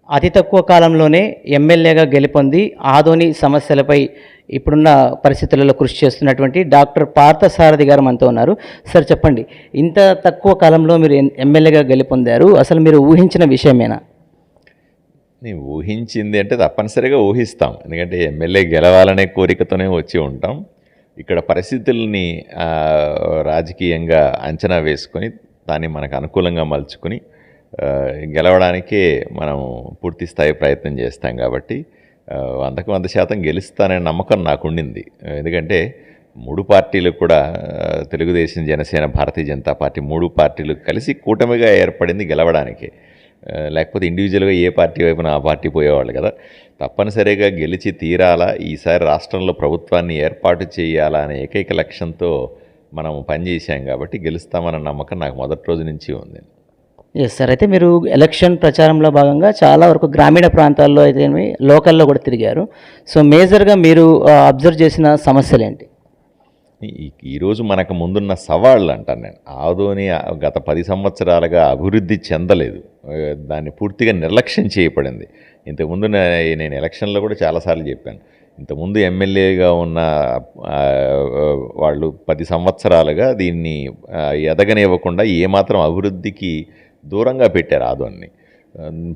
అతి తక్కువ కాలంలోనే ఎమ్మెల్యేగా గెలుపొంది ఆదోని సమస్యలపై ఇప్పుడున్న పరిస్థితులలో కృషి చేస్తున్నటువంటి డాక్టర్ పార్థసారథి గారు మనతో ఉన్నారు. సార్ చెప్పండి, ఇంత తక్కువ కాలంలో మీరు ఎమ్మెల్యేగా గెలుపొందారు, అసలు మీరు ఊహించిన విషయమేనా? నేను ఊహించింది అంటే తప్పనిసరిగా ఊహిస్తాం. ఎందుకంటే ఎమ్మెల్యే గెలవాలనే కోరికతోనే వచ్చి ఉంటాం. ఇక్కడ పరిస్థితుల్ని రాజకీయంగా అంచనా వేసుకొని దాన్ని మనకు అనుకూలంగా మలుచుకొని గెలవడానికే మనం పూర్తి స్థాయి ప్రయత్నం చేస్తాం. కాబట్టి 100% గెలుస్తాననే నమ్మకం నాకుండింది. ఎందుకంటే 3 పార్టీలు కూడా తెలుగుదేశం, జనసేన, భారతీయ జనతా పార్టీ 3 పార్టీలు కలిసి కూటమిగా ఏర్పడింది గెలవడానికి. లేకపోతే ఇండివిజువల్గా ఏ పార్టీ వైపున ఆ పార్టీ పోయేవాళ్ళు కదా. తప్పనిసరిగా గెలిచి తీరాలా, ఈసారి రాష్ట్రంలో ప్రభుత్వాన్ని ఏర్పాటు చేయాలా అనే ఏకైక లక్ష్యంతో మనం పనిచేసాం. కాబట్టి గెలుస్తామన్న నమ్మకం నాకు మొదటి రోజు నుంచి ఉంది. Yes sir. అయితే మీరు ఎలక్షన్ ప్రచారంలో భాగంగా చాలా వరకు గ్రామీణ ప్రాంతాల్లో అయితే లోకల్లో కూడా తిరిగారు. సో మేజర్గా మీరు అబ్జర్వ్ చేసిన సమస్యలు ఏంటి? ఈరోజు మనకు ముందున్న సవాళ్ళు అంటాను నేను. ఆదోని గత 10 సంవత్సరాలుగా అభివృద్ధి చెందలేదు. దాన్ని పూర్తిగా నిర్లక్ష్యం చేయబడింది. ఇంతకుముందు నేను ఎలక్షన్లో కూడా చాలాసార్లు చెప్పాను. ఇంతకుముందు ఎమ్మెల్యేగా ఉన్న వాళ్ళు 10 సంవత్సరాలుగా దీన్ని ఎదగనివ్వకుండా ఏమాత్రం అభివృద్ధికి దూరంగా పెట్టారు ఆదోన్ని.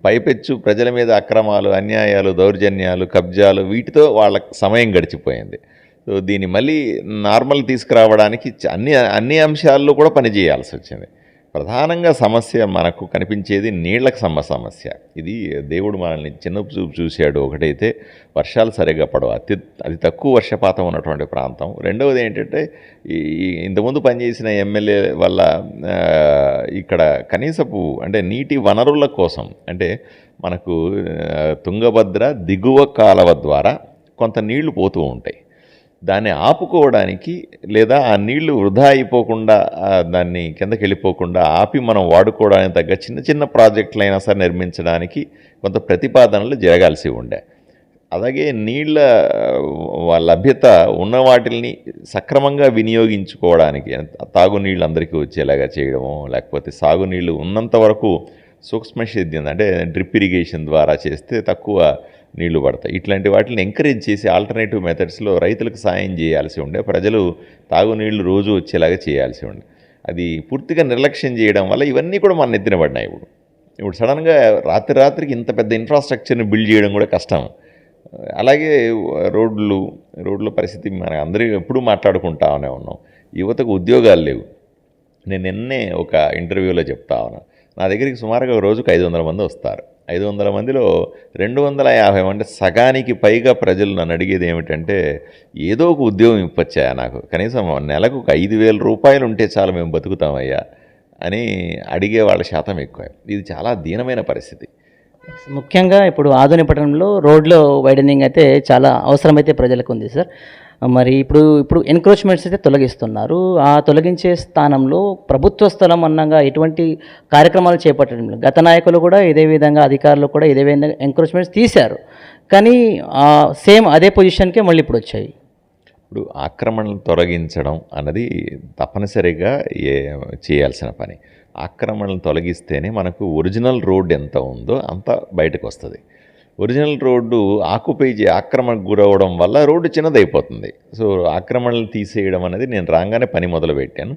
పైపెచ్చు ప్రజల మీద అక్రమాలు, అన్యాయాలు, దౌర్జన్యాలు, కబ్జాలు, వీటితో వాళ్ళ సమయం గడిచిపోయింది. సో దీన్ని మళ్ళీ నార్మల్ తీసుకురావడానికి అన్ని అంశాల్లో కూడా పనిచేయాల్సి వచ్చింది. ప్రధానంగా సమస్య మనకు కనిపించేది నీళ్లకు సమస్య. ఇది దేవుడు మనల్ని చిన్న చూపు చూశాడు. ఒకటైతే వర్షాలు సరిగ్గా పడవు, అతి తక్కువ వర్షపాతం ఉన్నటువంటి ప్రాంతం. రెండవది ఏంటంటే ఇంతకుముందు పనిచేసిన ఎమ్మెల్యే వల్ల ఇక్కడ కనీసపు అంటే నీటి వనరుల కోసం, అంటే మనకు తుంగభద్ర దిగువ కాలువ ద్వారా కొంత నీళ్లు పోతూ ఉంటాయి. దాన్ని ఆపుకోవడానికి లేదా ఆ నీళ్లు వృధా అయిపోకుండా దాన్ని కిందకి వెళ్ళిపోకుండా ఆపి మనం వాడుకోవడానికి తగ్గ చిన్న చిన్న ప్రాజెక్టులైనా సరే నిర్మించడానికి కొంత ప్రతిపాదనలు జరగాల్సి ఉండే. అలాగే నీళ్ళ లభ్యత ఉన్న వాటిని సక్రమంగా వినియోగించుకోవడానికి తాగునీళ్ళు అందరికీ వచ్చేలాగా చేయడము, లేకపోతే సాగునీళ్ళు ఉన్నంత వరకు సూక్ష్మ సేద్యం అంటే డ్రిప్ ఇరిగేషన్ ద్వారా చేస్తే తక్కువ నీళ్లు పడతాయి. ఇట్లాంటి వాటిని ఎంకరేజ్ చేసి ఆల్టర్నేటివ్ మెథడ్స్లో రైతులకు సాయం చేయాల్సి ఉండే, ప్రజలు తాగునీళ్లు రోజు వచ్చేలాగా చేయాల్సి ఉండే. అది పూర్తిగా నిర్లక్ష్యం చేయడం వల్ల ఇవన్నీ కూడా మన నెత్తిన పడినాయి. ఇప్పుడు సడన్గా రాత్రికి ఇంత పెద్ద ఇన్ఫ్రాస్ట్రక్చర్ని బిల్డ్ చేయడం కూడా కష్టం. అలాగే రోడ్ల పరిస్థితి మన అందరూ ఎప్పుడూ మాట్లాడుకుంటానే ఉన్నాం. యువతకు ఉద్యోగాలు లేవు. నేను నిన్నే ఒక ఇంటర్వ్యూలో చెప్తా ఉన్నా, నా దగ్గరికి సుమారుగా రోజుకు 500 మంది వస్తారు. 500 మందిలో 250 మంది, సగానికి పైగా ప్రజలు నన్ను అడిగేది ఏమిటంటే, ఏదో ఒక ఉద్యోగం ఇప్పొచ్చాయా నాకు, కనీసం నెలకు 5,000 రూపాయలు ఉంటే చాలు మేము బతుకుతామయ్యా అని అడిగే వాళ్ళ శాతం ఎక్కువ. ఇది చాలా దీనమైన పరిస్థితి. ముఖ్యంగా ఇప్పుడు ఆదోని పట్టణంలో రోడ్ల వైడనింగ్ అయితే చాలా అవసరమైతే ప్రజలకు ఉంది సార్. మరి ఇప్పుడు ఎన్క్రోచ్మెంట్స్ అయితే తొలగిస్తున్నారు. ఆ తొలగించే స్థానంలో ప్రభుత్వ స్థలం అన్నగా ఎటువంటి కార్యక్రమాలు చేపట్టడం లేదు. గత నాయకులు కూడా ఇదే విధంగా, అధికారులు కూడా ఇదే విధంగా ఎన్క్రోచ్మెంట్స్ తీశారు. కానీ సేమ్ అదే పొజిషన్కే మళ్ళీ ఇప్పుడు వచ్చాయి. ఇప్పుడు ఆక్రమణలు తొలగించడం అన్నది తప్పనిసరిగా చేయాల్సిన పని. ఆక్రమణలు తొలగిస్తేనే మనకు ఒరిజినల్ రోడ్డు ఎంత ఉందో అంత బయటకు వస్తుంది. ఒరిజినల్ రోడ్డు ఆక్రమణకు గురవడం వల్ల రోడ్డు చిన్నదైపోతుంది. సో ఆక్రమణలు తీసేయడం అనేది నేను రాగానే పని మొదలుపెట్టాను.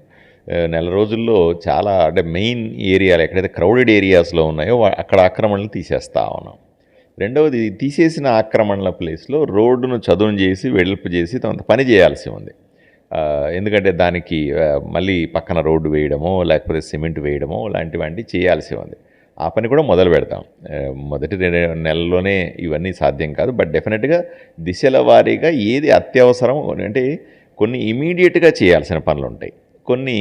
నెల రోజుల్లో చాలా అంటే మెయిన్ ఏరియాలు ఎక్కడైతే క్రౌడెడ్ ఏరియాస్లో ఉన్నాయో అక్కడ ఆక్రమణలు తీసేస్తా ఉన్నాం. రెండవది, తీసేసిన ఆక్రమణల ప్లేస్లో రోడ్డును చదును చేసి వెడల్పు చేసి కొంత పని చేయాల్సి ఉంది. ఎందుకంటే దానికి మళ్ళీ పక్కన రోడ్డు వేయడమో లేకపోతే సిమెంట్ వేయడమో లాంటివంటి చేయాల్సి ఉంది. ఆ పని కూడా మొదలు పెడతాం. మొదటి 2 నెలల్లోనే ఇవన్నీ సాధ్యం కాదు. బట్ డెఫినెట్గా దిశల వారీగా ఏది అత్యవసరం అంటే కొన్ని ఇమీడియట్గా చేయాల్సిన పనులు ఉంటాయి, కొన్ని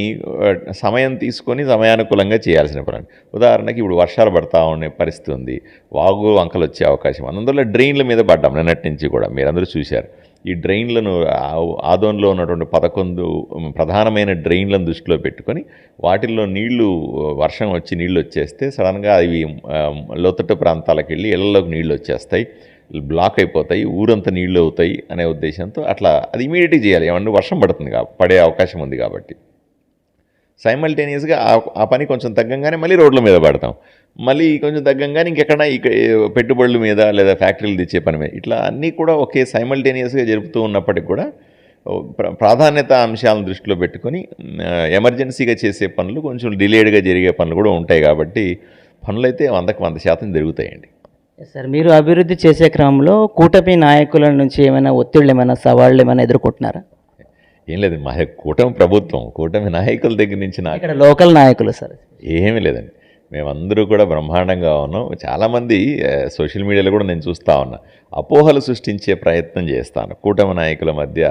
సమయం తీసుకొని సమయానుకూలంగా చేయాల్సిన పనులు. ఉదాహరణకి ఇప్పుడు వర్షాలు పడతా ఉండే పరిస్థితి ఉంది, వాగు వంకలు వచ్చే అవకాశం. అందువల్ల డ్రైన్ల మీద పడ్డాం నిన్నటి నుంచి కూడా, మీరందరూ చూశారు. ఈ డ్రైన్లను ఆదోన్లో ఉన్నటువంటి 11 ప్రధానమైన డ్రైన్లను దృష్టిలో పెట్టుకొని వాటిల్లో వర్షం వచ్చి నీళ్లు వచ్చేస్తే సడన్గా అవి లోతట్టు ప్రాంతాలకు వెళ్ళి ఇళ్లలోకి నీళ్లు వచ్చేస్తాయి, బ్లాక్ అయిపోతాయి, ఊరంతా నీళ్లు అవుతాయి అనే ఉద్దేశంతో అట్లా అది ఇమీడియట్గా చేయాలి. ఏమన్నా వర్షం పడుతుంది పడే అవకాశం ఉంది కాబట్టి. సైమల్టేనియస్గా ఆ పని కొంచెం తగ్గంగానే మళ్ళీ రోడ్ల మీద పడతాం, మళ్ళీ కొంచెం తగ్గంగానే ఇంకెక్కడ పెట్టుబడుల మీద లేదా ఫ్యాక్టరీలు తెచ్చే పని మీద, ఇట్లా అన్నీ కూడా ఒకే సైమల్టేనియస్గా జరుపుతూ ఉన్నప్పటికి కూడా ప్రాధాన్యత అంశాలను దృష్టిలో పెట్టుకొని ఎమర్జెన్సీగా చేసే పనులు కొంచెం డిలేడ్గా జరిగే పనులు కూడా ఉంటాయి. కాబట్టి పనులైతే 100% జరుగుతాయండి. సార్, మీరు అభివృద్ధి చేసే క్రమంలో కూటమి నాయకుల నుంచి ఏమైనా ఒత్తిళ్ళు, ఏమైనా సవాళ్ళు ఏమైనా ఎదుర్కొంటున్నారా? ఏం లేదు, మా కూటమి ప్రభుత్వం, కూటమి నాయకుల దగ్గర నుంచి నాకు ఇక్కడ లోకల్ నాయకులు సార్. ఏమీ లేదండి. మేమందరూ కూడా బ్రహ్మాండంగా ఉన్నాం. చాలామంది సోషల్ మీడియాలో కూడా నేను చూస్తూ ఉన్నా, అపోహలు సృష్టించే ప్రయత్నం చేస్తాను. కూటమి నాయకుల మధ్య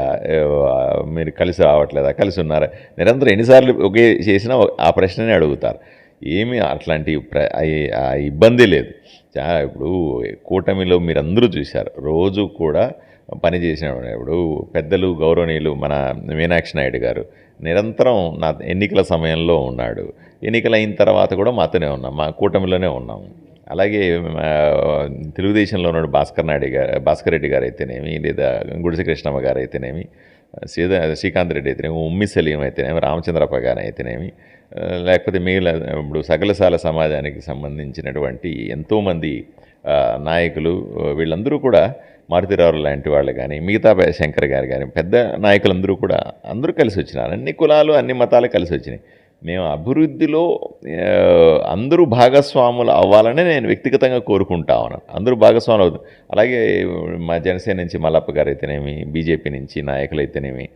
మీరు కలిసి రావట్లేదా, కలిసి ఉన్నారా, నిరంతరం ఎన్నిసార్లు ఒకే చేసినా ఆ ప్రశ్ననే అడుగుతారు. ఏమీ అట్లాంటి ఇబ్బంది లేదు. ఇప్పుడు కూటమిలో మీరందరూ చూశారు, రోజు కూడా పని చేసినప్పుడు పెద్దలు గౌరవనీయులు మన మీనాక్షి నాయుడు గారు నిరంతరం నా ఎన్నికల సమయంలో ఉన్నాడు. ఎన్నికలు అయిన తర్వాత కూడా మాతోనే ఉన్నాం, మా కూటమిలోనే ఉన్నాము. అలాగే తెలుగుదేశంలో ఉన్నాడు భాస్కర్ రెడ్డి గారు అయితేనేమి, లేదా గుడిసె కృష్ణమ్మ గారు అయితేనేమి, శ్రీకాంత్ రెడ్డి అయితేనేమి, ఉమ్మి సలీం అయితేనేమి, రామచంద్రప్ప గారు అయితేనేమి, లేకపోతే మిగిలిన ఇప్పుడు సకలశాల సమాజానికి సంబంధించినటువంటి ఎంతోమంది నాయకులు, వీళ్ళందరూ కూడా మారుతిరావు లాంటి వాళ్ళు కానీ, మిగతా శంకర్ గారు కానీ, పెద్ద నాయకులందరూ కూడా అందరూ కలిసి వచ్చినారు. అన్ని కులాలు అన్ని మతాలు కలిసి వచ్చినాయి. మేము అభివృద్ధిలో అందరూ భాగస్వాములు అవ్వాలని నేను వ్యక్తిగతంగా కోరుకుంటా ఉన్నాను. అందరూ భాగస్వాములు అవుతారు. అలాగే మా జనసేన నుంచి మల్లప్ప గారు అయితేనేమి, బీజేపీ నుంచి నాయకులు అయితేనేమి,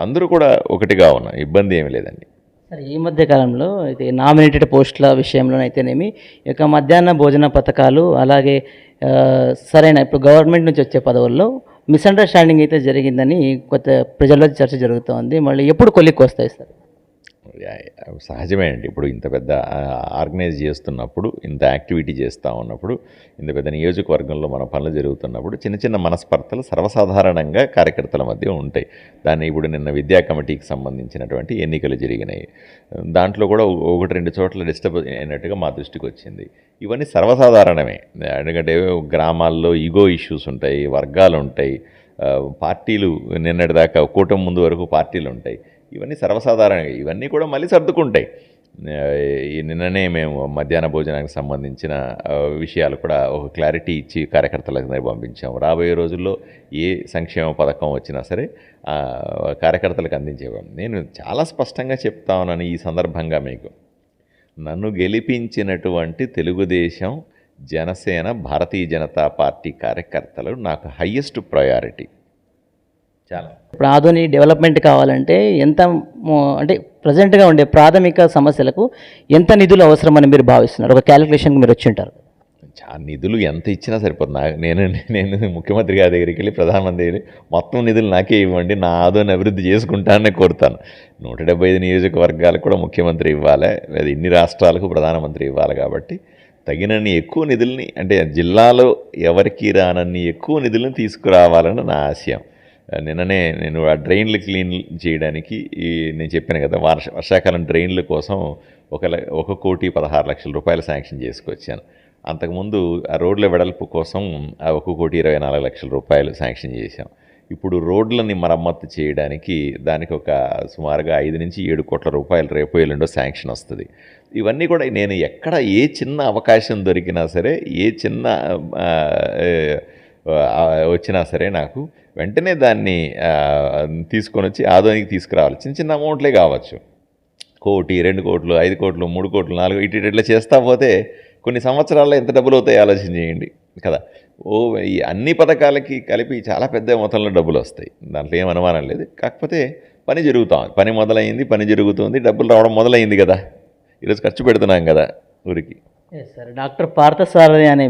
అందరూ కూడా ఒకటిగా ఉన్నాం, ఇబ్బంది ఏమీ లేదండి. సార్, ఈ మధ్య కాలంలో ఇది నామినేటెడ్ పోస్టుల విషయంలోనైతేనేమి, ఈ యొక్క మధ్యాహ్న భోజన పథకాలు, అలాగే సరైన ఇప్పుడు గవర్నమెంట్ నుంచి వచ్చే పదవుల్లో మిస్అండర్స్టాండింగ్ అయితే జరిగిందని కొత్త ప్రజల్లో చర్చ జరుగుతోంది. మళ్ళీ ఎప్పుడు కొలిక్కి వస్తాయి సార్? సహజమే అండి. ఇప్పుడు ఇంత పెద్ద ఆర్గనైజ్ చేస్తున్నప్పుడు, ఇంత యాక్టివిటీ చేస్తూ ఉన్నప్పుడు, ఇంత పెద్ద నియోజకవర్గంలో మన పనులు జరుగుతున్నప్పుడు చిన్న చిన్న మనస్పర్ధలు సర్వసాధారణంగా కార్యకర్తల మధ్య ఉంటాయి. దాన్ని ఇప్పుడు నిన్న విద్యా కమిటీకి సంబంధించినటువంటి ఎన్నికలు జరిగినాయి. దాంట్లో కూడా 1-2 చోట్ల డిస్టర్బ్ అయినట్టుగా మా దృష్టికి వచ్చింది. ఇవన్నీ సర్వసాధారణమే. ఎందుకంటే గ్రామాల్లో ఈగో ఇష్యూస్ ఉంటాయి, వర్గాలు ఉంటాయి, పార్టీలు నిన్నటిదాకా కూటమి ముందు వరకు పార్టీలు ఉంటాయి. ఇవన్నీ సర్వసాధారణంగా, ఇవన్నీ కూడా మళ్ళీ సర్దుకుంటాయి. నిన్ననే మేము మధ్యాహ్న భోజనానికి సంబంధించిన విషయాలు కూడా ఒక క్లారిటీ ఇచ్చి కార్యకర్తలకు పంపించాము. రాబోయే రోజుల్లో ఏ సంక్షేమ పథకం వచ్చినా సరే కార్యకర్తలకు అందించేవాం. నేను చాలా స్పష్టంగా చెప్తా ఉన్నాను ఈ సందర్భంగా మీకు, నన్ను గెలిపించినటువంటి తెలుగుదేశం, జనసేన, భారతీయ జనతా పార్టీ కార్యకర్తలు నాకు హయ్యెస్ట్ ప్రయారిటీ. చాలా ఇప్పుడు ఆధునిక డెవలప్మెంట్ కావాలంటే ఎంత అంటే ప్రజెంట్గా ఉండే ప్రాథమిక సమస్యలకు ఎంత నిధులు అవసరమని మీరు భావిస్తున్నారు? ఒక క్యాలిక్యులేషన్కి మీరు వచ్చి ఉంటారు. నిధులు ఎంత ఇచ్చినా సరిపోతుంది. నేను ముఖ్యమంత్రి గారి దగ్గరికి వెళ్ళి, ప్రధానమంత్రి మొత్తం నిధులు నాకే ఇవ్వండి, నా ఆదోని అభివృద్ధి చేసుకుంటానని కోరుతాను. 175 నియోజకవర్గాలకు కూడా ముఖ్యమంత్రి ఇవ్వాలి, లేదా ఇన్ని రాష్ట్రాలకు ప్రధానమంత్రి ఇవ్వాలి. కాబట్టి తగినన్ని ఎక్కువ నిధుల్ని, అంటే జిల్లాలో ఎవరికి రానన్ని ఎక్కువ నిధులను తీసుకురావాలని నా ఆశయం. నిన్ననే నేను ఆ డ్రైన్లు క్లీన్ చేయడానికి నేను చెప్పాను కదా, వర్షాకాలం డ్రైన్ల కోసం 1,16,00,000 రూపాయలు శాంక్షన్ చేసుకొచ్చాను. అంతకుముందు ఆ రోడ్ల వెడల్పు కోసం 1,24,00,000 రూపాయలు శాంక్షన్ చేశాం. ఇప్పుడు రోడ్లని మరమ్మత్తు చేయడానికి దానికి ఒక సుమారుగా 5-7 కోట్ల రూపాయలు రేపు ఎల్లుండో శాంక్షన్ వస్తుంది. ఇవన్నీ కూడా నేను ఎక్కడ ఏ చిన్న అవకాశం దొరికినా సరే, ఏ చిన్న వచ్చినా సరే నాకు వెంటనే దాన్ని తీసుకొని వచ్చి ఆదోనికి తీసుకురావాలి. చిన్న చిన్న అమౌంట్లే కావచ్చు, 1 కోటి, 2 కోట్లు, 5 కోట్లు, 3 కోట్లు, 4 ఇట్లా చేస్తా పోతే కొన్ని సంవత్సరాల్లో ఎంత డబ్బులు అవుతాయి ఆలోచన చేయండి కదా. ఈ అన్ని పథకాలకి కలిపి చాలా పెద్ద మొత్తంలో డబ్బులు వస్తాయి, దాంట్లో ఏం అనుమానం లేదు. కాకపోతే పని జరుగుతాం, పని మొదలైంది, పని జరుగుతుంది, డబ్బులు రావడం మొదలైంది కదా, ఈరోజు ఖర్చు పెడుతున్నాం కదా ఊరికి. సార్, డాక్టర్ పార్థసారథి అనే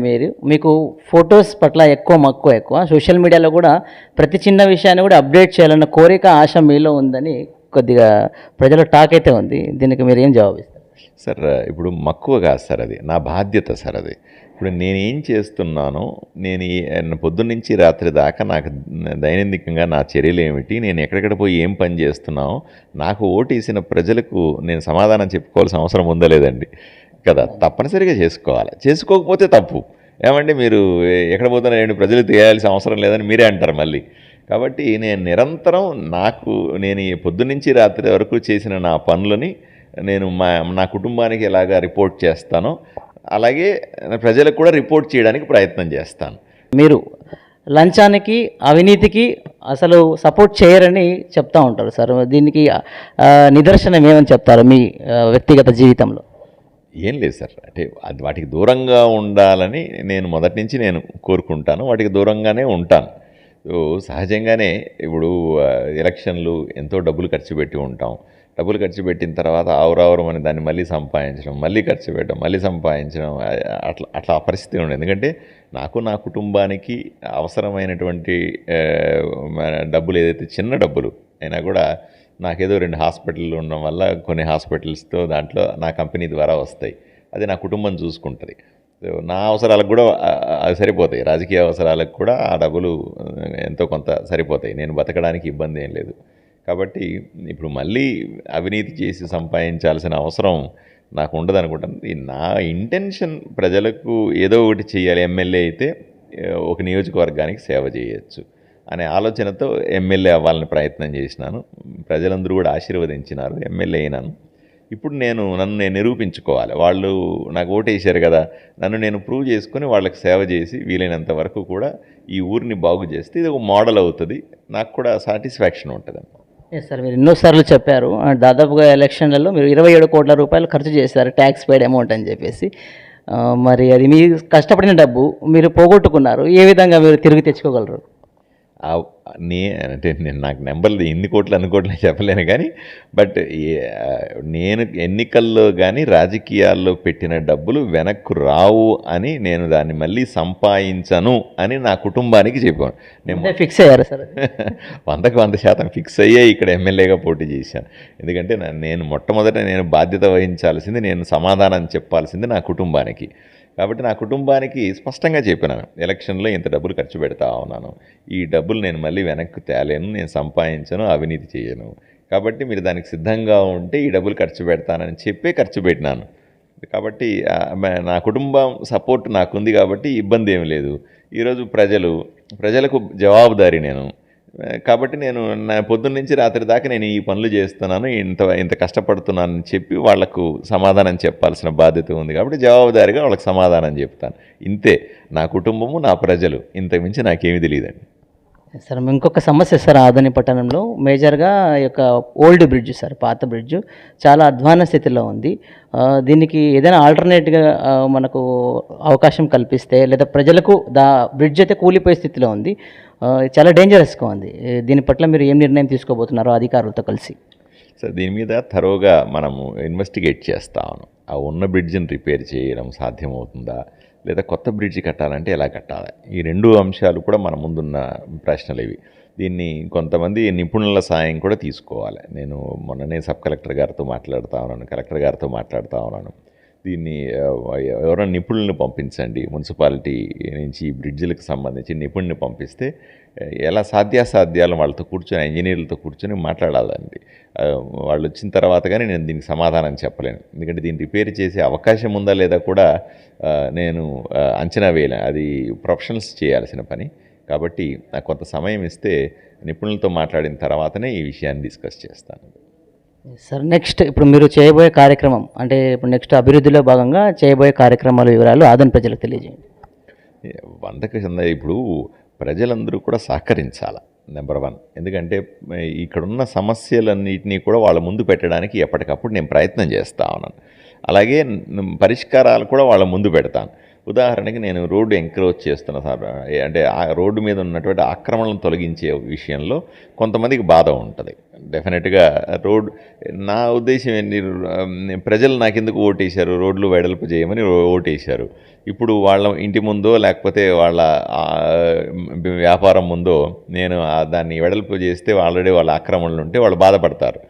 మీకు ఫొటోస్ పట్ల ఎక్కువ సోషల్ మీడియాలో కూడా ప్రతి చిన్న విషయాన్ని కూడా అప్డేట్ చేయాలన్న కోరిక, ఆశ మీలో ఉందని కొద్దిగా ప్రజల టాక్ అయితే ఉంది. దీనికి మీరు ఏం జవాబిస్తారు? సార్, ఇప్పుడు మక్కువ కాదు సార్, అది నా బాధ్యత సార్. అది ఇప్పుడు నేనేం చేస్తున్నానో, నేను పొద్దున్నుంచి రాత్రి దాకా నాకు దైనందికంగా నా చర్యలు ఏమిటి, నేను ఎక్కడెక్కడ పోయి ఏం పని చేస్తున్నానో, నాకు ఓటేసిన ప్రజలకు నేను సమాధానం చెప్పుకోవాల్సిన అవసరం ఉందా లేదండి కదా. తప్పనిసరిగా చేసుకోవాలి, చేసుకోకపోతే తప్పు. ఏమంటే మీరు ఎక్కడ పోతున్నారండి, ప్రజలు తెలియాల్సిన అవసరం లేదని మీరే అంటారు మళ్ళీ. కాబట్టి నేను నిరంతరం నేను ఈ పొద్దునుంచి రాత్రి వరకు చేసిన నా పనులని నేను నా కుటుంబానికి ఎలాగా రిపోర్ట్ చేస్తానో అలాగే ప్రజలకు కూడా రిపోర్ట్ చేయడానికి ప్రయత్నం చేస్తాను. మీరు లంచానికి అవినీతికి అసలు సపోర్ట్ చేయరని చెప్తా ఉంటారు సార్. దీనికి నిదర్శనం ఏమని చెప్తారు మీ వ్యక్తిగత జీవితంలో? ఏం లేదు సార్, అంటే వాటికి దూరంగా ఉండాలని నేను మొదటి నుంచి నేను కోరుకుంటాను, వాటికి దూరంగానే ఉంటాను. సో సహజంగానే ఇప్పుడు ఎలక్షన్లు ఎంతో డబ్బులు ఖర్చు పెట్టి ఉంటాం. డబ్బులు ఖర్చు పెట్టిన తర్వాత ఆవురావురం అని దాన్ని మళ్ళీ సంపాదించడం, మళ్ళీ ఖర్చు పెట్టడం, మళ్ళీ సంపాదించడం, అట్లా ఆ పరిస్థితి ఉండదు. ఎందుకంటే నాకు నా కుటుంబానికి అవసరమైనటువంటి డబ్బులు ఏదైతే చిన్న డబ్బులు అయినా కూడా నాకేదో 2 హాస్పిటళ్ళు ఉండడం వల్ల కొన్ని హాస్పిటల్స్తో దాంట్లో నా కంపెనీ ద్వారా వస్తాయి. అది నా కుటుంబం చూసుకుంటుంది. నా అవసరాలకు కూడా అవి సరిపోతాయి. రాజకీయ అవసరాలకు కూడా ఆ డబ్బులు ఎంతో కొంత సరిపోతాయి. నేను బతకడానికి ఇబ్బంది ఏం లేదు. కాబట్టి ఇప్పుడు మళ్ళీ అవినీతి చేసి సంపాదించాల్సిన అవసరం నాకు ఉండదు అనుకుంటాను. నా ఇంటెన్షన్ ప్రజలకు ఏదో ఒకటి చేయాలి. ఎమ్మెల్యే అయితే ఒక నియోజకవర్గానికి సేవ చేయొచ్చు అనే ఆలోచనతో ఎమ్మెల్యే అవ్వాలని ప్రయత్నం చేసినాను. ప్రజలందరూ కూడా ఆశీర్వదించినారు, ఎమ్మెల్యే అయినాను. ఇప్పుడు నన్ను నేను నిరూపించుకోవాలి. వాళ్ళు నాకు ఓటేశారు కదా, నన్ను నేను ప్రూవ్ చేసుకొని వాళ్ళకి సేవ చేసి వీలైనంత వరకు కూడా ఈ ఊరిని బాగు చేస్తే ఇది ఒక మోడల్ అవుతుంది, నాకు కూడా సాటిస్ఫాక్షన్ ఉంటుంది. ఎస్ సార్, మీరు ఎన్నోసార్లు చెప్పారు దాదాపుగా ఎలక్షన్లలో మీరు 27 కోట్ల రూపాయలు ఖర్చు చేశారు ట్యాక్స్ పేడ్ అమౌంట్ అని చెప్పేసి. మరి అది మీరు కష్టపడిన డబ్బు మీరు పోగొట్టుకున్నారు. ఏ విధంగా మీరు తిరిగి తెచ్చుకోగలరు? అంటే నాకు నెంబర్లు ఎన్ని కోట్లు అన్ని కోట్లు చెప్పలేను కానీ, బట్ నేను ఎన్నికల్లో కానీ రాజకీయాల్లో పెట్టిన డబ్బులు వెనక్కు రావు అని, నేను దాన్ని మళ్ళీ సంపాదించను అని నా కుటుంబానికి చెప్పాను. నేను ఫిక్స్ అయ్యారు సార్? 100% ఫిక్స్ అయ్యే ఇక్కడ ఎమ్మెల్యేగా పోటీ చేశాను. ఎందుకంటే మొట్టమొదట నేను బాధ్యత వహించాల్సింది, నేను సమాధానం చెప్పాల్సింది నా కుటుంబానికి. కాబట్టి నా కుటుంబానికి స్పష్టంగా చెప్పినాను, ఎలక్షన్లో ఇంత డబ్బులు ఖర్చు పెడతా ఉన్నాను, ఈ డబ్బులు నేను మళ్ళీ వెనక్కి తేలేను, నేను సంపాదించను, అవినీతి చేయను, కాబట్టి మీరు దానికి సిద్ధంగా ఉంటే ఈ డబ్బులు ఖర్చు పెడతానని చెప్పే ఖర్చు పెట్టినాను. కాబట్టి నా కుటుంబం సపోర్ట్ నాకుంది కాబట్టి ఇబ్బంది ఏమి లేదు. ఈరోజు ప్రజలకు జవాబుదారీ నేను. కాబట్టి నేను నా పొద్దున్న నుంచి రాత్రి దాకా నేను ఈ పనులు చేస్తున్నాను, ఇంత కష్టపడుతున్నానని చెప్పి వాళ్లకు సమాధానం చెప్పాల్సిన బాధ్యత ఉంది. కాబట్టి జవాబుదారీగా వాళ్ళకి సమాధానం చెప్తాను. ఇంతే, నా కుటుంబము, నా ప్రజలు, ఇంతకుమించి నాకేమీ తెలియదండి. సార్ ఇంకొక సమస్య సార్, ఆదోని పట్టణంలో మేజర్గా ఈ యొక్క ఓల్డ్ బ్రిడ్జ్ సార్, పాత బ్రిడ్జ్ చాలా అధ్వాన స్థితిలో ఉంది. దీనికి ఏదైనా ఆల్టర్నేట్గా మనకు అవకాశం కల్పిస్తే, లేదా ప్రజలకు బ్రిడ్జ్ అయితే కూలిపోయే స్థితిలో ఉంది, చాలా డేంజరస్గా ఉంది. దీని పట్ల మీరు ఏం నిర్ణయం తీసుకోబోతున్నారో అధికారులతో కలిసి? సార్ దీని మీద థరోగా మనము ఇన్వెస్టిగేట్ చేస్తాము. ఆ ఉన్న బ్రిడ్జిని రిపేర్ చేయడం సాధ్యమవుతుందా, లేదా కొత్త బ్రిడ్జి కట్టాలంటే ఎలా కట్టాలి, ఈ 2 అంశాలు కూడా మన ముందున్న ప్రశ్నలు ఇవి. దీన్ని కొంతమంది నిపుణుల సాయం కూడా తీసుకోవాలి. నేను మొన్ననే సబ్ కలెక్టర్ గారితో మాట్లాడుతూ ఉన్నాను, కలెక్టర్ గారితో మాట్లాడుతూ ఉన్నాను. దీన్ని ఎవరైనా నిపుణులను పంపించండి, మున్సిపాలిటీ నుంచి ఈ బ్రిడ్జిలకు సంబంధించి నిపుణుల్ని పంపిస్తే ఎలా సాధ్యాసాధ్యాలను వాళ్ళతో కూర్చొని, ఇంజనీర్లతో కూర్చొని మాట్లాడాలండి. వాళ్ళు వచ్చిన తర్వాత కానీ నేను దీనికి సమాధానం చెప్పలేను. ఎందుకంటే దీన్ని రిపేర్ చేసే అవకాశం ఉందా లేదా కూడా నేను అంచనా వేయలేను. అది ప్రొఫెషనల్స్ చేయాల్సిన పని. కాబట్టి నాకు కొంత సమయం ఇస్తే నిపుణులతో మాట్లాడిన తర్వాతనే ఈ విషయాన్ని డిస్కస్ చేస్తాను. సార్ నెక్స్ట్ ఇప్పుడు మీరు చేయబోయే కార్యక్రమం అంటే, ఇప్పుడు నెక్స్ట్ అభివృద్ధిలో భాగంగా చేయబోయే కార్యక్రమాల వివరాలు ఆదోని ప్రజలకు తెలియజేయండి. 100% ఇప్పుడు ప్రజలందరూ కూడా సహకరించాలి, నెంబర్ 1. ఎందుకంటే ఇక్కడున్న సమస్యలన్నింటినీ కూడా వాళ్ళ ముందు పెట్టడానికి ఎప్పటికప్పుడు నేను ప్రయత్నం చేస్తూ ఉన్నాను. అలాగే పరిష్కారాలు కూడా వాళ్ళ ముందు పెడతాను. ఉదాహరణకి నేను రోడ్డు ఎంక్రోచ్ చేస్తున్నా సార్, అంటే ఆ రోడ్డు మీద ఉన్నటువంటి ఆక్రమణలను తొలగించే విషయంలో కొంతమందికి బాధ ఉంటుంది. డెఫినెట్గా నా ఉద్దేశం ఏంటి, ప్రజలు నాకెందుకు ఓటేశారు, రోడ్లు వెడల్పు చేయమని ఓటేశారు. ఇప్పుడు వాళ్ళ ఇంటి ముందో లేకపోతే వాళ్ళ వ్యాపారం ముందో నేను దాన్ని వెడల్పు చేస్తే ఆల్రెడీ వాళ్ళ ఆక్రమణలు ఉంటే వాళ్ళు బాధపడతారు.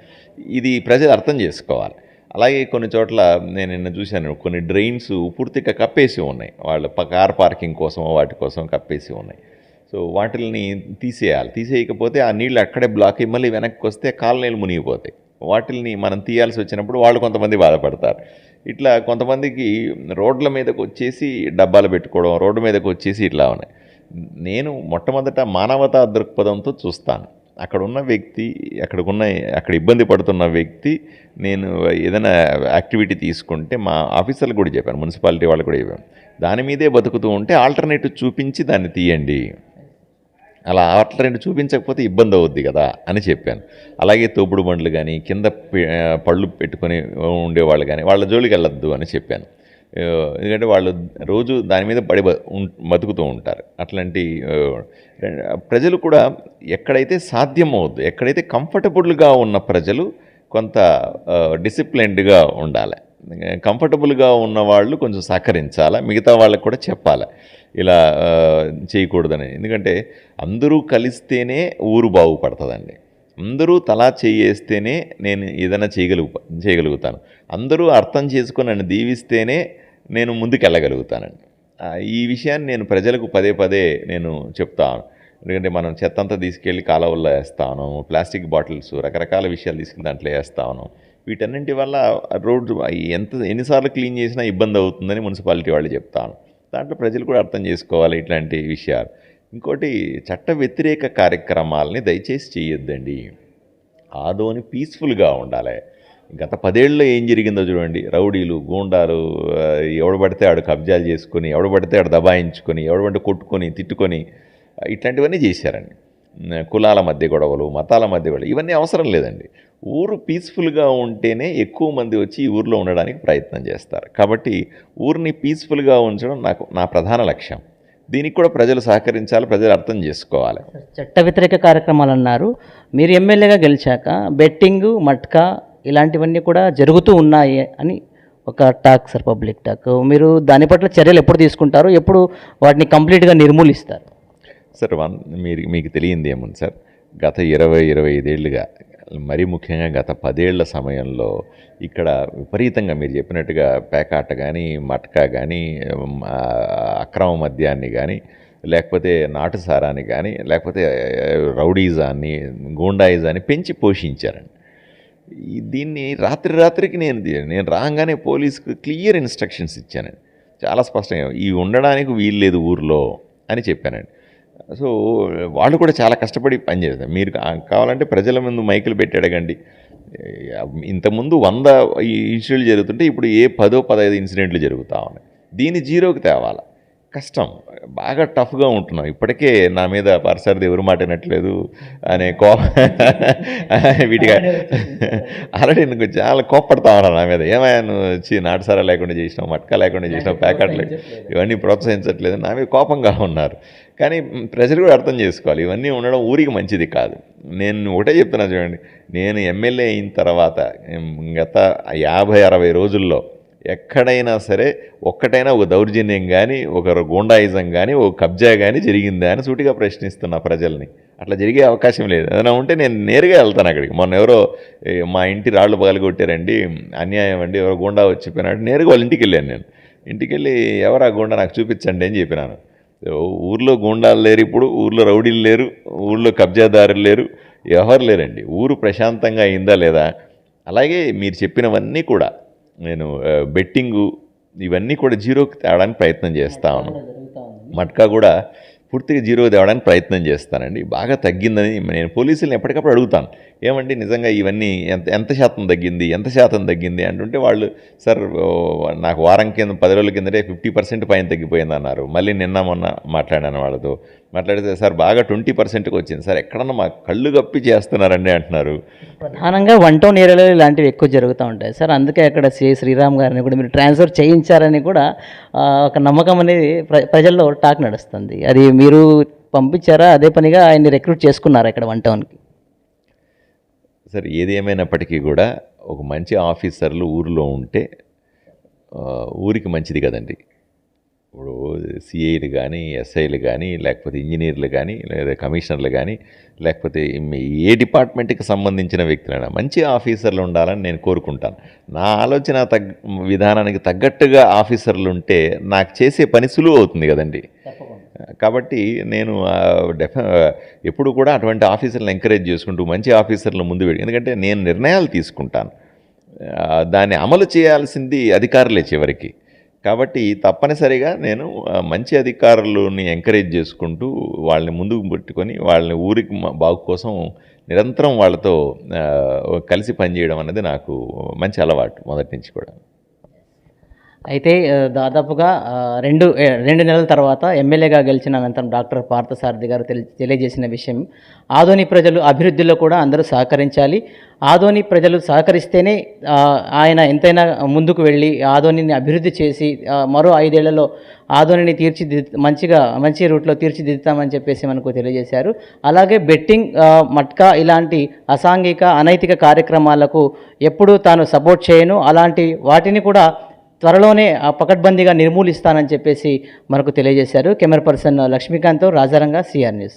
ఇది ప్రజలు అర్థం చేసుకోవాలి. అలాగే కొన్ని చోట్ల నేను నిన్న చూశాను, కొన్ని డ్రైన్స్ పూర్తిగా కప్పేసి ఉన్నాయి, వాళ్ళ కార్ పార్కింగ్ కోసం వాటి కోసం కప్పేసి ఉన్నాయి. సో వాటిని తీసేయకపోతే ఆ నీళ్ళు అక్కడే బ్లాక్ అయ్యి మళ్ళీ వెనక్కి వస్తే కాలనీలు మునిగిపోతాయి. వాటిని మనం తీయాల్సి వచ్చినప్పుడు వాళ్ళు కొంతమంది బాధపడతారు. ఇట్లా కొంతమందికి రోడ్ల మీదకి వచ్చేసి డబ్బాలు పెట్టుకోవడం, రోడ్డు మీదకి వచ్చేసి ఇట్లా ఉన్నాయి. నేను మొట్టమొదట మానవతా దృక్పథంతో చూస్తాను. అక్కడ ఇబ్బంది పడుతున్న వ్యక్తి నేను ఏదైనా యాక్టివిటీ తీసుకుంటే మా ఆఫీసర్లు కూడా చెప్పాను, మున్సిపాలిటీ వాళ్ళు కూడా చెప్పాను, దాని మీదే బతుకుతూ ఉంటే ఆల్టర్నేటివ్ చూపించి దాన్ని తీయండి, అలా ఆల్టర్నేటివ్ చూపించకపోతే ఇబ్బంది అవుద్ది కదా అని చెప్పాను. అలాగే తోపుడు బండ్లు కానీ కింద పళ్ళు పెట్టుకొని ఉండేవాళ్ళు కానీ వాళ్ళ జోలికి వెళ్ళొద్దు అని చెప్పాను. ఎందుకంటే వాళ్ళు రోజు దాని మీద పడి బతుకుతూ ఉంటారు. అట్లాంటి ప్రజలు కూడా ఎక్కడైతే సాధ్యమవుద్దు, ఎక్కడైతే కంఫర్టబుల్గా ఉన్న ప్రజలు కొంత డిసిప్లైన్డ్గా ఉండాలి. కంఫర్టబుల్గా ఉన్న వాళ్ళు కొంచెం సహకరించాలి, మిగతా వాళ్ళకి కూడా చెప్పాలి ఇలా చేయకూడదని. ఎందుకంటే అందరూ కలిస్తేనే ఊరు బాగుపడుతుందండి. అందరూ తలా చేయేస్తేనే నేను ఏదైనా చేయగలుగుతాను. అందరూ అర్థం చేసుకొని నన్ను దీవిస్తేనే నేను ముందుకెళ్ళగలుగుతానండి. ఈ విషయాన్ని నేను ప్రజలకు పదే నేను చెప్తాను. ఎందుకంటే మనం చెత్త అంతా తీసుకెళ్ళి కాలువల్లో వేస్తాను, ప్లాస్టిక్ బాటిల్స్ రకరకాల విషయాలు తీసుకెళ్ళి దాంట్లో వేస్తాను. వీటన్నింటి వల్ల రోడ్డు ఎన్నిసార్లు క్లీన్ చేసినా ఇబ్బంది అవుతుందని మున్సిపాలిటీ వాళ్ళు చెప్తాను. దాంట్లో ప్రజలు కూడా అర్థం చేసుకోవాలి ఇట్లాంటి విషయాలు. ఇంకోటి, చట్ట వ్యతిరేక కార్యక్రమాలని దయచేసి చేయొద్దండి. ఆదోని పీస్ఫుల్గా ఉండాలి. గత 10 ఏళ్ళలో ఏం జరిగిందో చూడండి. రౌడీలు, గూండాలు, ఎవడు పడితే ఆడు కబ్జాలు చేసుకొని, ఎవడు పడితే ఆడు దబాయించుకొని, ఎవడు పడితే కొట్టుకొని తిట్టుకొని ఇట్లాంటివన్నీ చేశారండి. కులాల మధ్య గొడవలు, మతాల మధ్య గొడవలు, ఇవన్నీ అవసరం లేదండి. ఊరు పీస్ఫుల్గా ఉంటేనే ఎక్కువ మంది వచ్చి ఈ ఊరిలో ఉండడానికి ప్రయత్నం చేస్తారు. కాబట్టి ఊరిని పీస్ఫుల్గా ఉంచడం నా ప్రధాన లక్ష్యం. దీనికి కూడా ప్రజలు సహకరించాలి, ప్రజలు అర్థం చేసుకోవాలి. చట్ట వ్యతిరేక కార్యక్రమాలు అన్నారు. మీరు ఎమ్మెల్యేగా గెలిచాక బెట్టింగ్, మట్కా ఇలాంటివన్నీ కూడా జరుగుతూ ఉన్నాయి అని ఒక టాక్ సార్, పబ్లిక్ టాక్. మీరు దాని పట్ల చర్యలు ఎప్పుడు తీసుకుంటారు, ఎప్పుడు వాటిని కంప్లీట్గా నిర్మూలిస్తారు? సార్, మీకు తెలియంది ఏముంది సార్, గత 20-25 ఏళ్ళుగా, మరీ ముఖ్యంగా గత 10 ఏళ్ల సమయంలో ఇక్కడ విపరీతంగా మీరు చెప్పినట్టుగా పేకాట కానీ, మట్కా కానీ, అక్రమ మద్యాన్ని కానీ, లేకపోతే నాటుసారాన్ని కానీ, లేకపోతే రౌడీజాన్ని, గూండాయిజాన్ని పెంచి పోషించారండి. దీన్ని రాత్రికి నేను రాగానే పోలీసుకు క్లియర్ ఇన్స్ట్రక్షన్స్ ఇచ్చానండి. చాలా స్పష్టంగా ఇవి ఉండడానికి వీలు లేదు ఊర్లో అని చెప్పానండి. సో వాళ్ళు కూడా చాలా కష్టపడి పనిచేస్తారు. మీరు కావాలంటే ప్రజల ముందు మైకులు పెట్టి అడగండి. ఇంతకుముందు 100 ఇన్సిడెంట్లు జరుగుతుంటే ఇప్పుడు 10-15 ఇన్సిడెంట్లు జరుగుతూ ఉన్నాయి. దీన్ని జీరోకి తేవాలి. కష్టం, బాగా టఫ్గా ఉంటున్నాం. ఇప్పటికే నా మీద పరసరిది ఎవరు మాట వినట్లేదు అనే వీటిగా ఆల్రెడీ నాకు చాలా కోప్పడతా ఉన్నాను నా మీద. ఏమైనా నువ్వు వచ్చి నాటుసారా లేకుండా చేసినావు, మట్కా లేకుండా చేసినావు, ప్యాకెట్లు ఇవన్నీ ప్రోత్సహించట్లేదు, నా మీద కోపంగా ఉన్నారు. కానీ ప్రజలు కూడా అర్థం చేసుకోవాలి, ఇవన్నీ ఉండడం ఊరికి మంచిది కాదు. నేను ఒకటే చెప్తున్నా చూడండి, నేను ఎమ్మెల్యే అయిన తర్వాత గత 50-60 రోజుల్లో ఎక్కడైనా సరే ఒక్కటైనా ఒక దౌర్జన్యం కానీ, ఒక గూండాయిజం కానీ, ఒక కబ్జా కానీ జరిగిందా అని సూటిగా ప్రశ్నిస్తున్నా ప్రజల్ని. అట్లా జరిగే అవకాశం లేదు. ఏదైనా ఉంటే నేను నేరుగా వెళ్తాను అక్కడికి. మొన్న ఎవరో మా ఇంటి రాళ్ళు పగలగొట్టారండి, అన్యాయం అండి, ఎవరో గూండా వచ్చిపోయినాడు, నేరుగా వాళ్ళ ఇంటికి వెళ్ళాను. నేను ఇంటికి వెళ్ళి ఎవరు ఆ గూండా నాకు చూపించండి అని చెప్పినాను. ఊర్లో గూండాలు లేరు, ఇప్పుడు ఊర్లో రౌడీలు లేరు, ఊర్లో కబ్జాదారులు లేరు, ఎవరు లేరండి. ఊరు ప్రశాంతంగా అయిందా లేదా. అలాగే మీరు చెప్పినవన్నీ కూడా నేను బెట్టింగు ఇవన్నీ కూడా జీరోకి తేవడానికి ప్రయత్నం చేస్తాను. మట్కా కూడా పూర్తిగా జీరో తేవడానికి ప్రయత్నం చేస్తానండి. బాగా తగ్గిందని నేను పోలీసులను ఎప్పటికప్పుడు అడుగుతాను, ఏమండి నిజంగా ఇవన్నీ ఎంత శాతం తగ్గింది అంటుంటే వాళ్ళు, సార్ నాకు వారం కింద 10 రోజుల కిందటే 50% పైన తగ్గిపోయింది అన్నారు. మళ్ళీ మొన్న మాట్లాడాను వాళ్ళతో, మాట్లాడితే సార్ బాగా 20%కి వచ్చింది సార్, ఎక్కడన్నా మా కళ్ళు కప్పి చేస్తున్నారండి అంటున్నారు. ప్రధానంగా 1 టౌన్ ఏరియాలో ఇలాంటివి ఎక్కువ జరుగుతూ ఉంటాయి సార్. అందుకే అక్కడ శ్రీరామ్ గారిని కూడా మీరు ట్రాన్స్ఫర్ చేయించారని కూడా ఒక నమ్మకం అనేది ప్రజల్లో టాక్ నడుస్తుంది. అది మీరు పంపించారా, అదే పనిగా ఆయన్ని రిక్రూట్ చేసుకున్నారా ఇక్కడ 1 టౌన్కి? సార్, ఏది ఏమైనప్పటికీ కూడా ఒక మంచి ఆఫీసర్లు ఊరిలో ఉంటే ఊరికి మంచిది కదండి. ఇప్పుడు సిఐలు కానీ, ఎస్ఐలు కానీ, లేకపోతే ఇంజనీర్లు కానీ, లేదా కమిషనర్లు కానీ, లేకపోతే ఏ డిపార్ట్మెంట్కి సంబంధించిన వ్యక్తులైనా మంచి ఆఫీసర్లు ఉండాలని నేను కోరుకుంటాను. నా ఆలోచన విధానానికి తగ్గట్టుగా ఆఫీసర్లు ఉంటే నాకు చేసే పని సులువు అవుతుంది కదండి. కాబట్టి నేను ఎప్పుడు కూడా అటువంటి ఆఫీసర్లను ఎంకరేజ్ చేసుకుంటూ మంచి ఆఫీసర్లు ముందు పెట్టి, ఎందుకంటే నేను నిర్ణయాలు తీసుకుంటాను, దాన్ని అమలు చేయాల్సింది అధికారులే చివరికి. కాబట్టి తప్పనిసరిగా నేను మంచి అధికారులని ఎంకరేజ్ చేసుకుంటూ వాళ్ళని ముందుకు పెట్టుకొని వాళ్ళని ఊరికి బాగు కోసం నిరంతరం వాళ్ళతో కలిసి పనిచేయడం అనేది నాకు మంచి అలవాటు మొదటి నుంచి కూడా. అయితే దాదాపుగా 2 నెలల తర్వాత ఎమ్మెల్యేగా గెలిచిన అనంతరం డాక్టర్ పార్థసారథి గారు తెలియజేసిన విషయం, ఆదోని ప్రజలు అభివృద్ధిలో కూడా అందరూ సహకరించాలి. ఆదోని ప్రజలు సహకరిస్తేనే ఆయన ఎంతైనా ముందుకు వెళ్ళి ఆదోనిని అభివృద్ధి చేసి మరో 5 ఏళ్లలో ఆదోనిని మంచి రూట్లో తీర్చిదిద్దుతామని చెప్పేసి మనకు తెలియజేశారు. అలాగే బెట్టింగ్, మట్కా ఇలాంటి అసాంఘిక అనైతిక కార్యక్రమాలకు ఎప్పుడూ తాను సపోర్ట్ చేయను, అలాంటి వాటిని కూడా త్వరలోనే పకడ్బందీగా నిర్మూలిస్తానని చెప్పేసి మనకు తెలియజేశారు. కెమెరా పర్సన్ లక్ష్మీకాంత్తో రాజారంగా, సిఆర్ న్యూస్.